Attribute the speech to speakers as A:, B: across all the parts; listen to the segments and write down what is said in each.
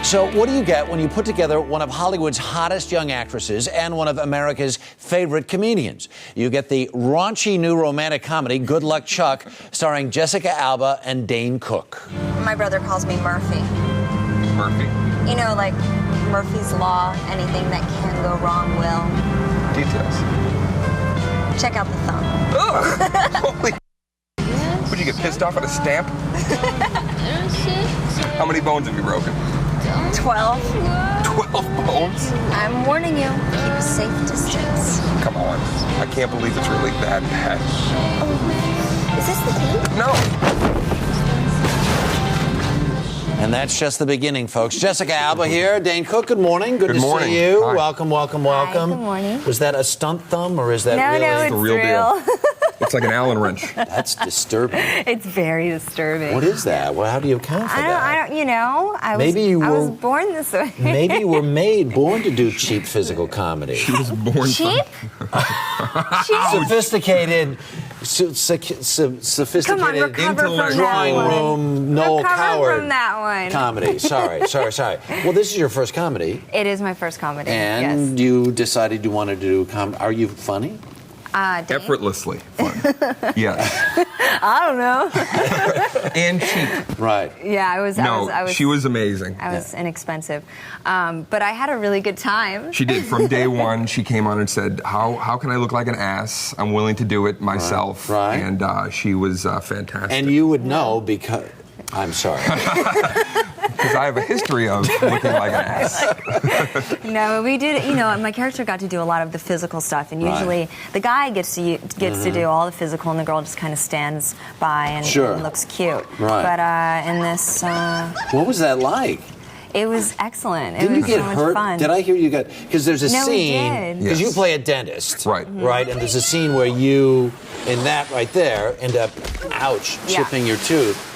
A: So what do you get when you put together one of Hollywood's hottest young actresses and one of America's favorite comedians? You get the raunchy new romantic comedy, Good Luck Chuck, starring Jessica Alba and Dane Cook.
B: My brother calls me Murphy.
C: Murphy?
B: You know, like Murphy's Law, anything that can go wrong will.
C: Details.
B: Check out the thumb.
C: Oh! Holy... Would you get pissed off at a stamp? How many bones have you broken?
B: 12.
C: 12 bones?
B: I'm warning you, keep a safe distance.
C: Come on. I can't believe it's really that bad.
B: Oh. Is this the tape?
C: No.
A: And that's just the beginning, folks. Jessica Alba here. Dane Cook, good morning. Good to
C: morning.
A: see you.
C: Hi.
A: Welcome, welcome, welcome.
B: Hi, good morning.
A: Was that a stunt thumb or is that
B: No,
A: really?
B: no, it's
C: the real deal. It's like an Allen wrench.
A: That's disturbing.
D: It's very disturbing.
A: What is that? Well, how do you account for that?
D: I don't, you know, I
A: were
D: was born this way.
A: Maybe you were born to do cheap physical comedy.
C: She was born
D: Cheap?
A: Sophisticated, sophisticated
D: Come on, recover from that
A: drawing
D: one.
A: room, Noel
D: Recover
A: Coward
D: from that one.
A: comedy. Sorry. Well, this is your first comedy.
D: It is my first comedy.
A: And
D: yes.
A: you decided you wanted to do comedy. Are you funny?
D: Dane?
C: effortlessly fun. Yes.
D: I don't know.
C: And cheap.
A: Right.
D: Yeah, I was.
C: She was amazing.
D: I was inexpensive, but I had a really good time.
C: She did. From day one, she came on and said, how can I look like an ass? I'm willing to do it myself.
A: Right.
C: And she was fantastic.
A: And you would know because... I'm sorry.
C: Because I have a history of looking like an ass.
D: No, we did. You know, my character got to do a lot of the physical stuff, and usually the guy gets to do all the physical, and the girl just kind of stands by and looks cute.
A: Right.
D: But in this,
A: What was that like?
D: it was excellent.
A: Didn't
D: it was
A: you get
D: so much
A: hurt?
D: fun.
A: Did I hear you got... Because there's a
D: No, we
A: scene...
D: did.
A: Because
C: Yes.
A: you play a dentist.
C: Right.
A: Right? And there's a scene where you, in that right there, end up, chipping your tooth.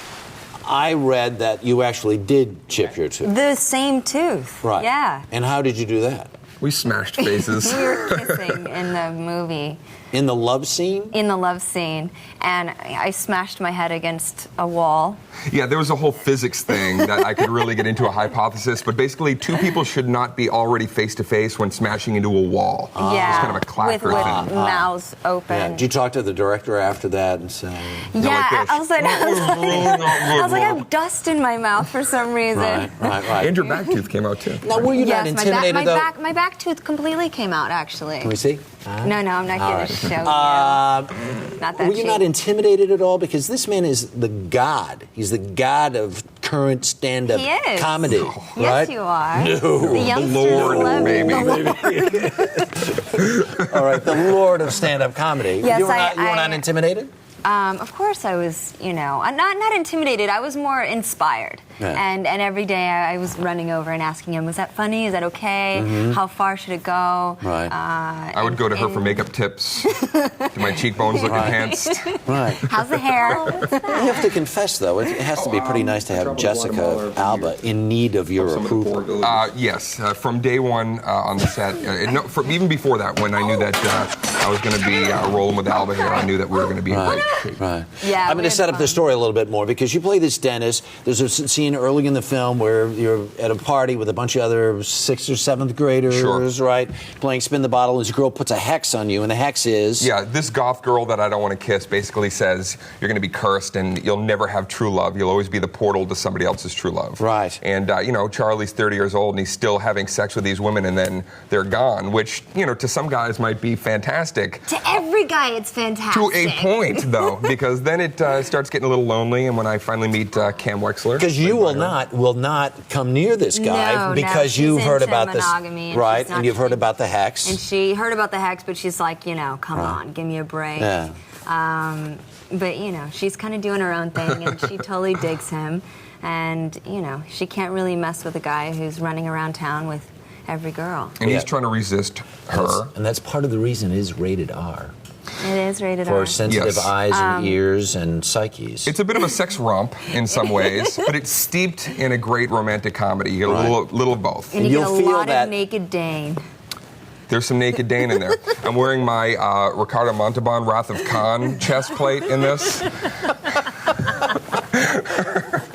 A: I read that you actually did chip your tooth.
D: The same tooth.
A: Right.
D: Yeah.
A: And how did you do that?
C: We smashed faces.
D: We were kissing in the movie,
A: In the love scene?
D: in the love scene, and I smashed my head against a wall.
C: Yeah, there was a whole physics thing that I could really get into a hypothesis, but basically two people should not be already face-to-face when smashing into a wall.
D: Yeah.
C: It's kind of a clacker
D: with
C: thing.
D: mouths open.
A: Yeah. Did you talk to the director after that and say...
D: Yeah,
C: like this.
D: I was like, I have dust in my mouth for some reason.
A: Right.
C: And your back tooth came out too.
A: Now, were you not
D: Yes,
A: intimidated, though?
D: my back tooth completely came out, actually.
A: Can we see?
D: No, I'm not going to show you. Not that
A: Were you
D: cheap.
A: not intimidated at all? Because this man is the god. He's the god of current stand-up
D: He is.
A: comedy.
D: Yes,
A: right?
D: you are.
A: No.
D: The youngsters
C: Lord,
D: love
C: maybe.
A: All right, the lord of stand-up comedy.
D: Yes,
A: you were not intimidated?
D: Of course I was, not intimidated. I was more inspired.
A: Yeah.
D: And every day I was running over and asking him, was that funny? Is that okay? How far should it go?
A: Right.
C: I would go to her for makeup tips. Do my cheekbones look enhanced?
A: Right.
D: How's the hair?
A: You have to confess, though, it has to be pretty nice to have Jessica Alba in need of your approval.
C: Yes, from day one on the set. Even before that, when I knew that I was going to be rolling with Alba here, I knew that we were going to be in great shape.
A: Right.
D: Yeah,
A: I'm going to set up the story a little bit more because you play this dentist. There's a scene early in the film where you're at a party with a bunch of other 6th or 7th graders, right? Playing spin the bottle, and this girl puts a hex on you, and the hex is...
C: Yeah, this goth girl that I don't want to kiss basically says you're going to be cursed and you'll never have true love. You'll always be the portal to somebody else's true love.
A: Right.
C: And, Charlie's 30 years old and he's still having sex with these women and then they're gone, which, to some guys might be fantastic.
D: To every guy, it's fantastic.
C: To a point, though, because then it starts getting a little lonely, and when I finally meet Cam Wexler...
A: Because you will not come near this guy because you've heard about this, right? And you've heard about the hex.
D: And she heard about the hex, but she's like, come on, give me a break.
A: Yeah.
D: But she's kind of doing her own thing, and she totally digs him. And she can't really mess with a guy who's running around town with every girl.
C: And he's trying to resist her.
A: And that's part of the reason it is rated R.
D: It is rated
A: For
D: R.
A: sensitive eyes and ears and psyches.
C: It's a bit of a sex romp in some ways, but it's steeped in a great romantic comedy. You get a little of both.
D: And you get a
A: feel
D: lot
A: that
D: of naked Dane.
C: There's some naked Dane in there. I'm wearing my Ricardo Montalban Wrath of Khan chest plate in this.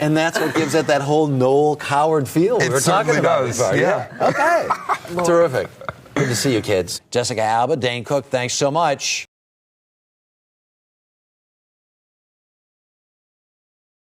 A: And that's what gives it that whole Noel Coward feel we were talking
C: certainly
A: about.
C: does,
A: before.
C: yeah.
A: Okay. Terrific. Good to see you, kids. Jessica Alba, Dane Cook, thanks so much.